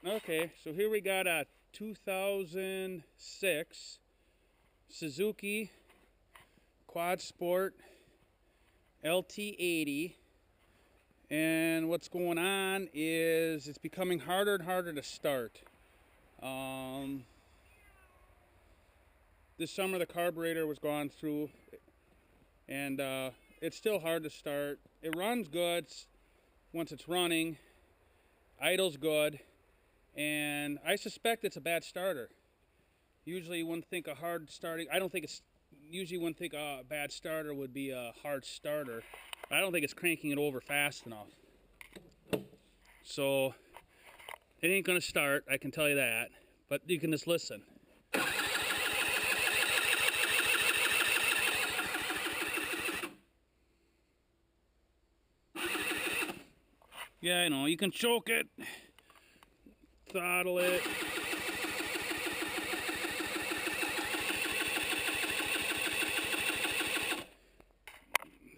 Okay, so here we got a 2006 Suzuki Quad Sport LT80, and what's going on is it's becoming harder and harder to start. This summer the carburetor was gone through, and it's still hard to start. It runs good once it's running, idles good, and I suspect it's a bad starter. Usually you wouldn't think a hard starting, I don't think it's, usually wouldn't think a bad starter would be a hard starter. I don't think it's cranking it over fast enough. So it ain't gonna start, I can tell you that, but you can just listen. Yeah, I know, you can choke it, throttle it.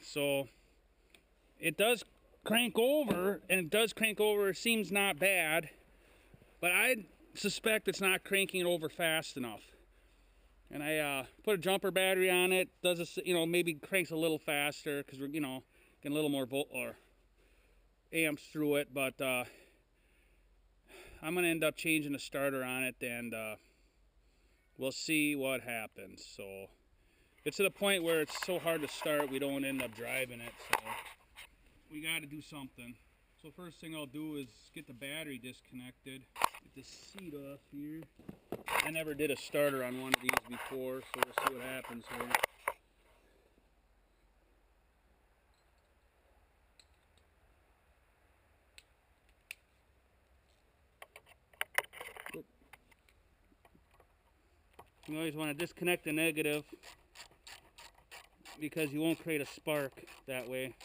So it does crank over, and it does crank over, it seems not bad, but I suspect it's not cranking it over fast enough. And I put a jumper battery on it, does a, maybe cranks a little faster because we're, getting a little more volt or amps through it, but I'm gonna end up changing the starter on it, and we'll see what happens. So it's to the point where it's so hard to start we don't end up driving it, so we got to do something. So first thing I'll do is get the battery disconnected, get the seat off here. I never did a starter on one of these before, so we'll see what happens here. You always want to disconnect the negative because you won't create a spark that way.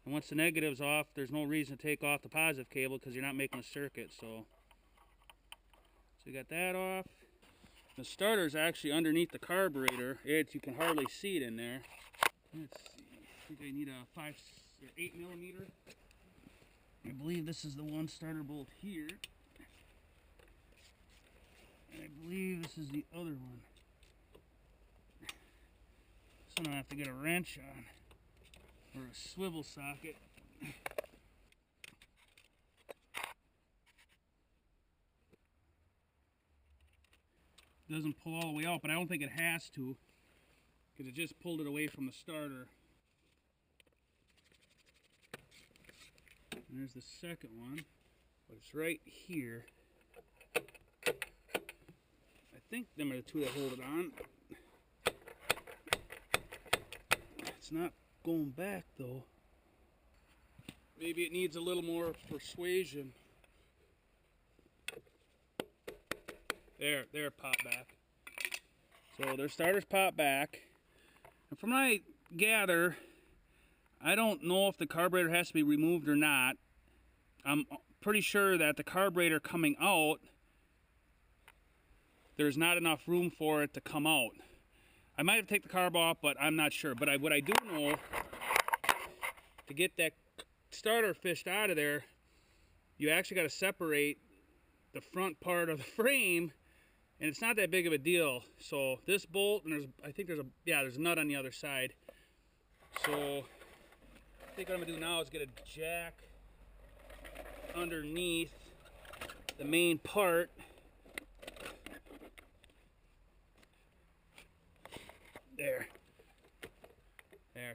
And once the negative's off, there's no reason to take off the positive cable because you're not making a circuit. So you got that off. The starter's actually underneath the carburetor. You can hardly see it in there. Let's see. I think I need a 8 millimeter. I believe this is the one starter bolt here. And I believe this is the other one. So I'm gonna have to get a wrench on, or a swivel socket. Doesn't pull all the way out, but I don't think it has to, because it just pulled it away from the starter. And there's the second one, but it's right here. I think them are the two that hold it on. It's not going back though. Maybe it needs a little more persuasion. There it popped back. So their starters pop back. And from what I gather, I don't know if the carburetor has to be removed or not. I'm pretty sure that the carburetor coming out, there's not enough room for it to come out. I might have to take the carb off, but I'm not sure. But what I do know, to get that starter fished out of there, you actually got to separate the front part of the frame, and it's not that big of a deal. So this bolt, and I think there's a nut on the other side. So I think what I'm gonna do now is get a jack underneath the main part. There.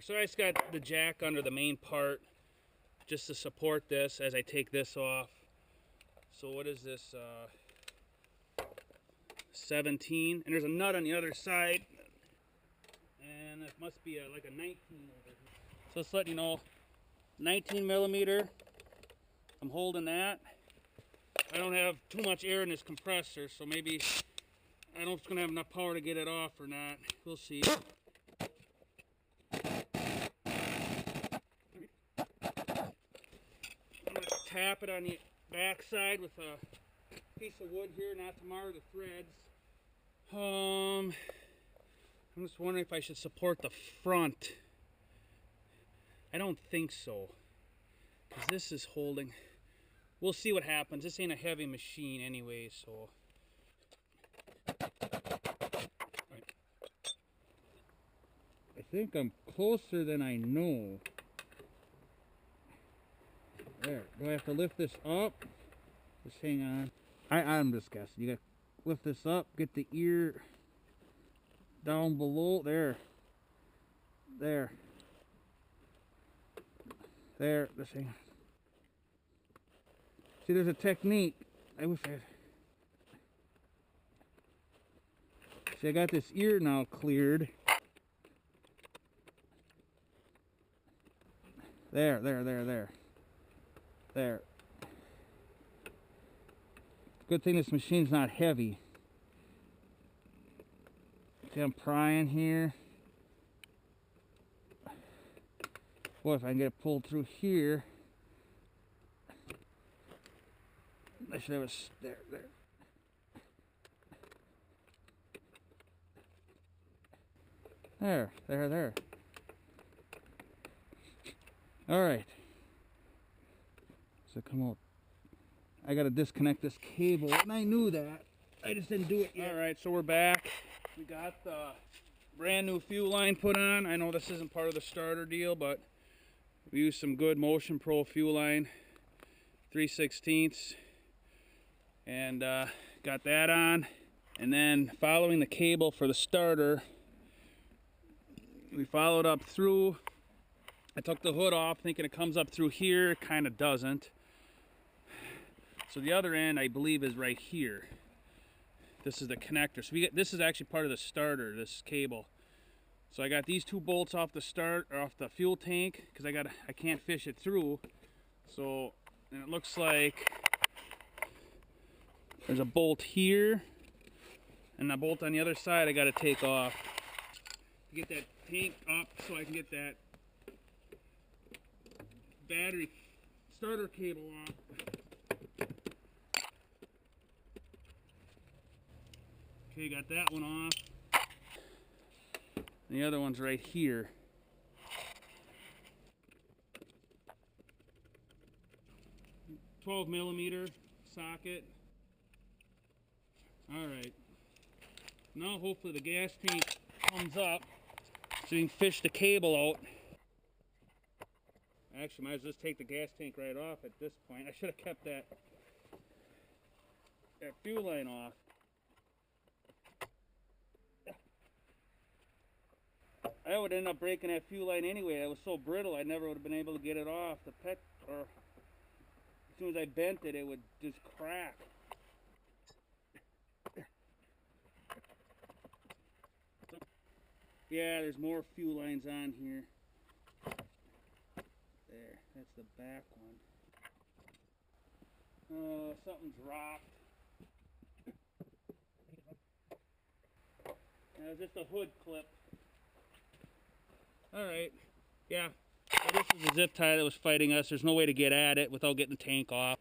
So I just got the jack under the main part just to support this as I take this off. So what is this? 17, and there's a nut on the other side, and it must be like a 19 over here. So it's letting you know, 19 millimeter. I'm holding that. I don't have too much air in this compressor, so maybe I don't know if it's gonna have enough power to get it off or not. We'll see. I'm gonna tap it on the back side with a piece of wood here, not to mar the threads. I'm just wondering if I should support the front. I don't think so, because this is holding. we'll see what happens. This ain't a heavy machine anyway, so. I think I'm closer than I know. There. Do I have to lift this up? Just hang on. I'm just guessing. You got to lift this up, get the ear down below. There. There. There. Just hang on. See, there's a technique. I wish I had. See, I got this ear now cleared. There. There. Good thing this machine's not heavy. See, I'm prying here. Boy, if I can get it pulled through here. I should have a, there. There. All right. So come out. I got to disconnect this cable, and I knew that. I just didn't do it yet. All right, so we're back. We got the brand new fuel line put on. I know this isn't part of the starter deal, but we used some good Motion Pro fuel line, 3/16, and got that on. And then following the cable for the starter, we followed up through. I took the hood off thinking it comes up through here. It kind of doesn't. So the other end, I believe, is right here. This is the connector. So this is actually part of the starter, this cable. So I got these two bolts off the fuel tank because I can't fish it through. So, and it looks like there's a bolt here and a bolt on the other side I got to take off to get that tank up so I can get that battery starter cable off. Okay, got that one off. And the other one's right here. — 12mm socket. Alright. Now hopefully the gas tank comes up so you can fish the cable out. Actually, might as well just take the gas tank right off at this point. I should have kept that fuel line off. I would end up breaking that fuel line anyway. It was so brittle I never would have been able to get it off. Or as soon as I bent it, it would just crack. Yeah, there's more fuel lines on here. There, that's the back one. Something's rocked. It's just a hood clip. Alright, yeah. So this is a zip tie that was fighting us. There's no way to get at it without getting the tank off.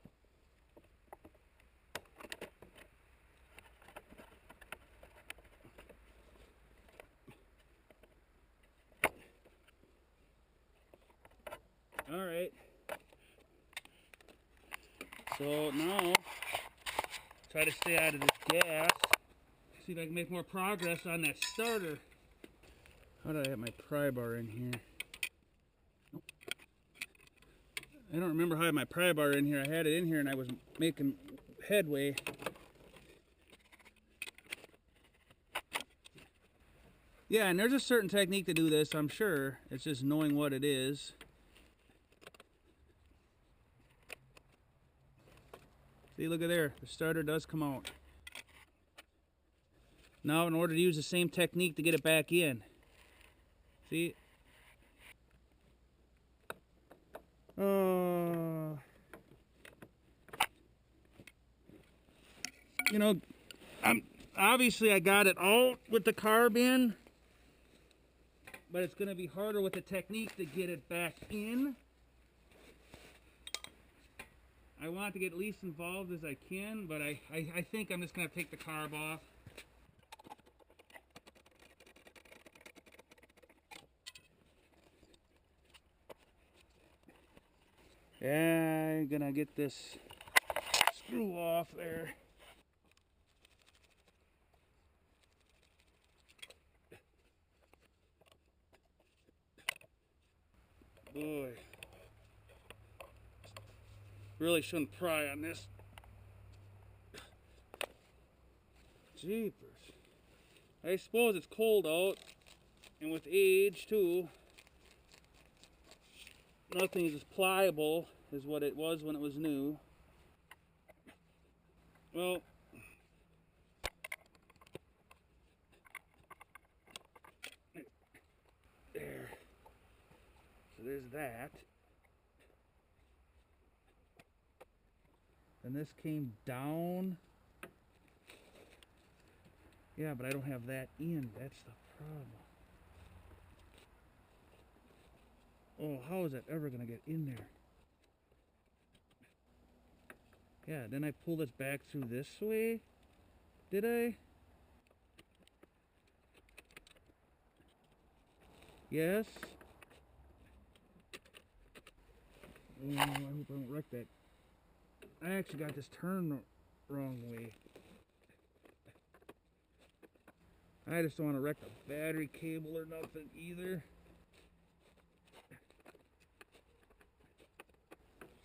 Alright. So now, try to stay out of this gas. See if I can make more progress on that starter. How did I have my pry bar in here? Nope. I don't remember how I had my pry bar in here. I had it in here and I was making headway. Yeah, and there's a certain technique to do this, I'm sure. It's just knowing what it is. See, look at there. The starter does come out. Now, in order to use the same technique to get it back in. See? You know, obviously I got it out with the carb in, but it's going to be harder with the technique to get it back in. I want to get least involved as I can, but I think I'm just going to take the carb off. Yeah, I'm gonna get this screw off there. Boy, really shouldn't pry on this. Jeepers. I suppose it's cold out, and with age too, nothing is as pliable as what it was when it was new. Well, there. So there's that. And this came down. Yeah, but I don't have that in. That's the problem. Oh, how is that ever going to get in there? Yeah, then I pull this back through this way. Did I? Yes. Oh, I hope I don't wreck that. I actually got this turned the wrong way. I just don't want to wreck the battery cable or nothing either.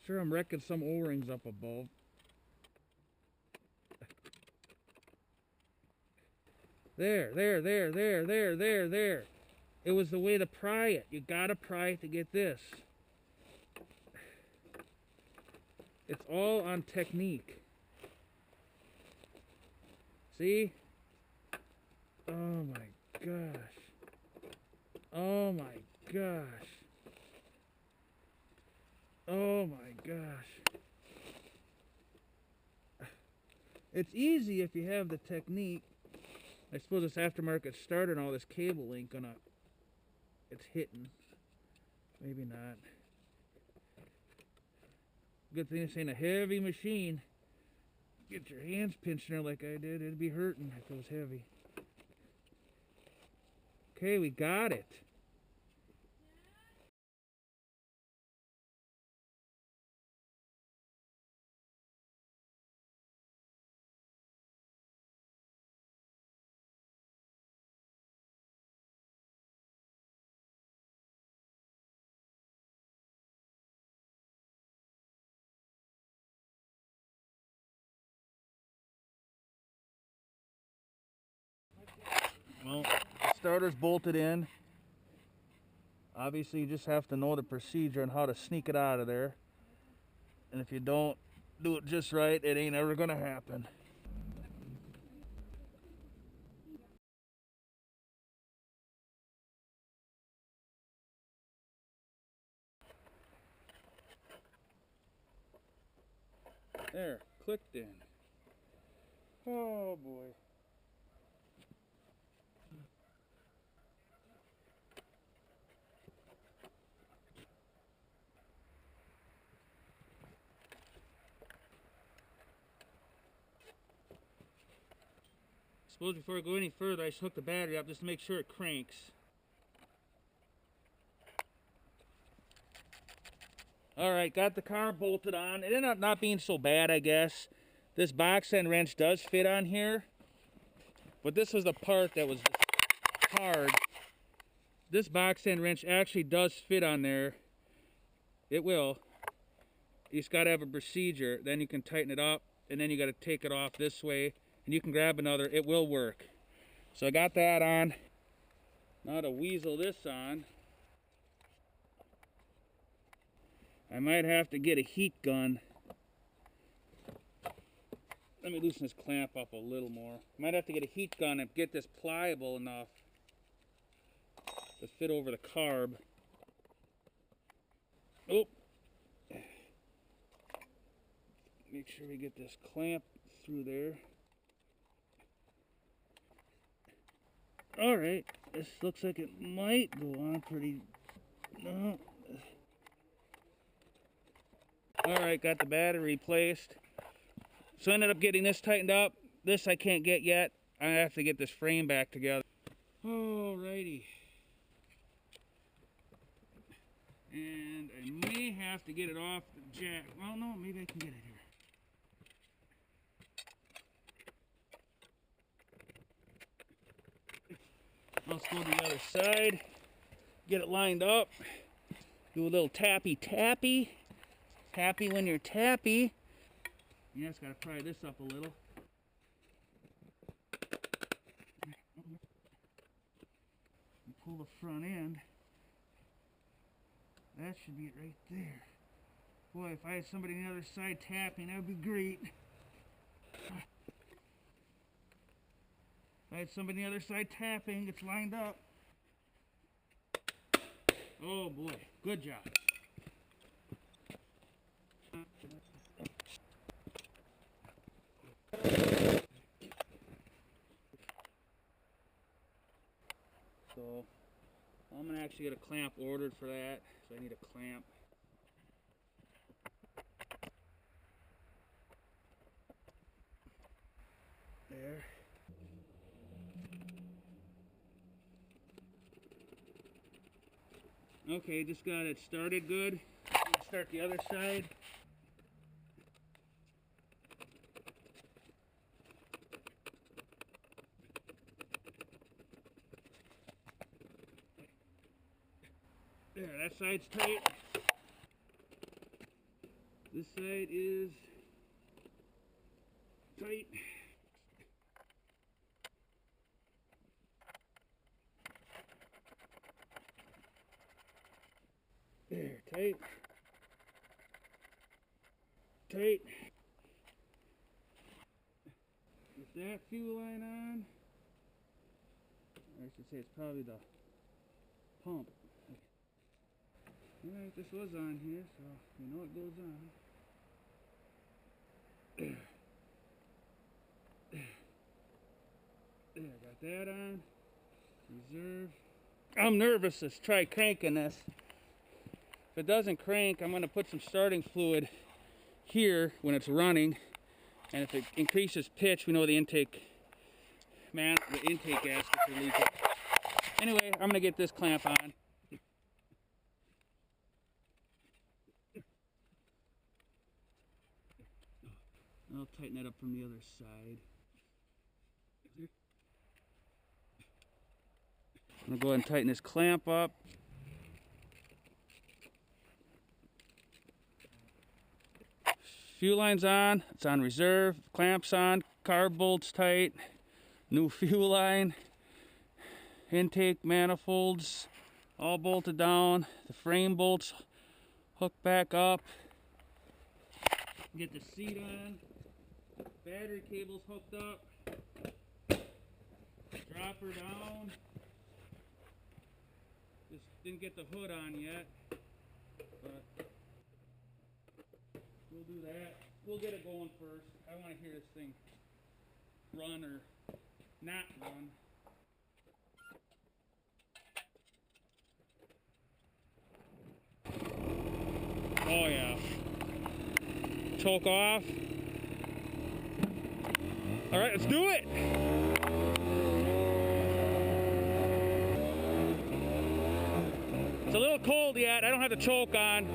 Sure, I'm wrecking some O-rings up above. There. It was the way to pry it. You gotta pry it to get this. It's all on technique. See? Oh my gosh. Oh my gosh. Oh my gosh. It's easy if you have the technique. I suppose this aftermarket starter and all this cable ain't gonna... It's hitting. Maybe not. Good thing this ain't a heavy machine. Get your hands pinched in there like I did. It'd be hurting if it was heavy. Okay, we got it. Well, the starter's bolted in. Obviously, you just have to know the procedure and how to sneak it out of there. And if you don't do it just right, it ain't ever gonna happen. There, clicked in. Oh boy. Suppose before I go any further, I should hook the battery up just to make sure it cranks. Alright, got the car bolted on. It ended up not being so bad, I guess. This box end wrench does fit on here. But this was the part that was hard. This box end wrench actually does fit on there. It will. You just got to have a procedure. Then you can tighten it up. And then you got to take it off this way. And you can grab another. It will work. So I got that on. Now to weasel this on, I might have to get a heat gun. Let me loosen this clamp up a little more. Might have to get a heat gun and get this pliable enough to fit over the carb. Oh. Make sure we get this clamp through there. Alright, this looks like it might go on pretty... No. Alright, got the battery replaced. So I ended up getting this tightened up. This I can't get yet. I have to get this frame back together. Alrighty. And I may have to get it off the jack. Well, no, maybe I can get it here. let's go to the other side. Get it lined up. Do a little tappy tappy. Happy when you're tappy. You just gotta pry this up a little. And pull the front end. That should be it right there. Boy, if I had somebody on the other side tapping, that would be great. If I had somebody on the other side tapping, it's lined up. Oh boy, good job. So I'm gonna actually get a clamp ordered for that. So I need a clamp. There. Okay, just got it started good. Start the other side. There, that side's tight. This side is tight. There, tight. Tight. With that fuel line on, or I should say it's probably the pump. Alright, this was on here, so you know it goes on. There, got that on. Reserve. I'm nervous to try cranking this. If it doesn't crank, I'm going to put some starting fluid here when it's running. And if it increases pitch, we know the intake gaskets are leaking. Anyway, I'm going to get this clamp on. I'll tighten that up from the other side. I'm going to go ahead and tighten this clamp up. Fuel line's on. It's on reserve. Clamp's on. Carb bolt's tight. New fuel line. Intake manifolds all bolted down. The frame bolts hooked back up. Get the seat on. Battery cable's hooked up. Drop her down. Just didn't get the hood on yet, but we'll do that. We'll get it going first. I want to hear this thing run or not run. Oh yeah. Choke off. All right, let's do it. It's a little cold yet. I don't have the choke on.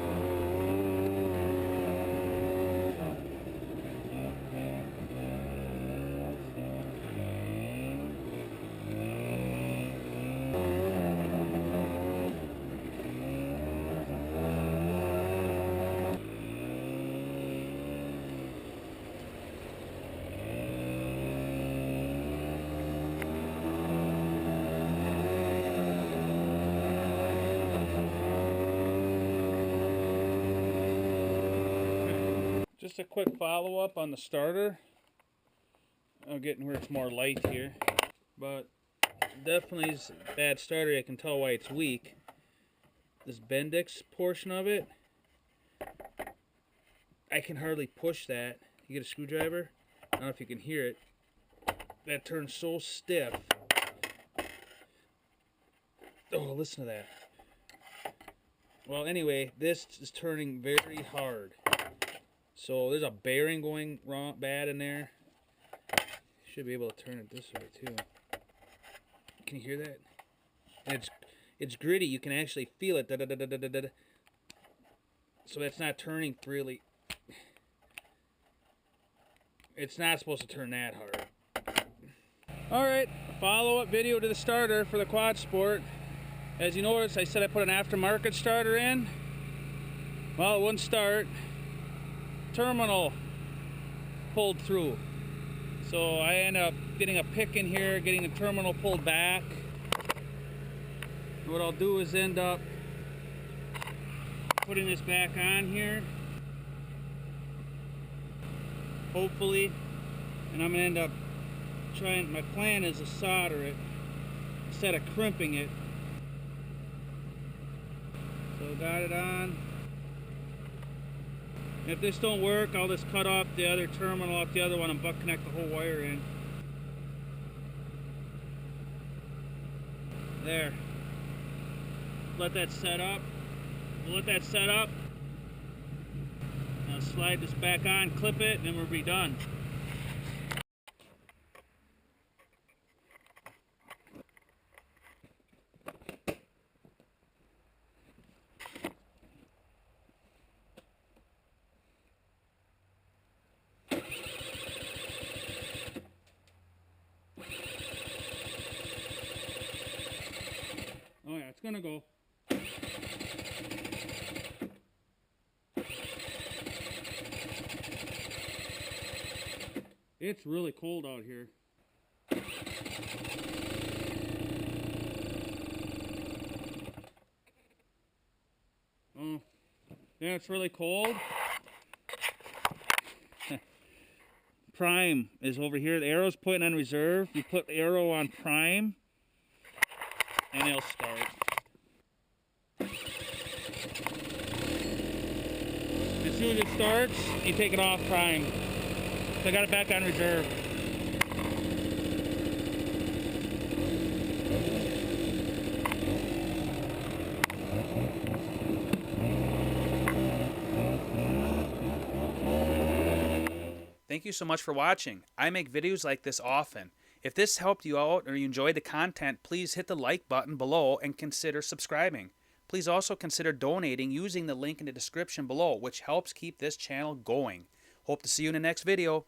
Just a quick follow-up on the starter. I'm getting where it's more light here, but definitely is a bad starter. I can tell why it's weak. This Bendix portion of it, I can hardly push that. You get a screwdriver? I don't know if you can hear it. That turns so stiff. Oh, listen to that. Well, anyway, this is turning very hard. So there's a bearing going wrong, bad in there. Should be able to turn it this way too. Can you hear that? And it's gritty. You can actually feel it. Da, da, da, da, da, da, da. So it's not turning really. It's not supposed to turn that hard. Alright, follow-up video to the starter for the Quad Sport. As you notice, I said I put an aftermarket starter in. Well, it wouldn't start. Terminal pulled through. So I ended up getting a pick in here, getting the terminal pulled back. And what I'll do is end up putting this back on here. Hopefully. And I'm going to end up trying, my plan is to solder it instead of crimping it. So got it on. If this don't work, I'll just cut off the other terminal off the other one and butt connect the whole wire in. There. Let that set up. We'll let that set up. Now slide this back on, clip it, and then we'll be done. Oh yeah, it's gonna go. It's really cold out here. Oh, yeah, it's really cold. Prime is over here. The arrow's pointing on reserve. You put the arrow on prime, and it'll start. As soon as it starts, you take it off prime. So I got it back on reserve. Thank you so much for watching. I make videos like this often. If this helped you out or you enjoyed the content, please hit the like button below and consider subscribing. Please also consider donating using the link in the description below, which helps keep this channel going. Hope to see you in the next video.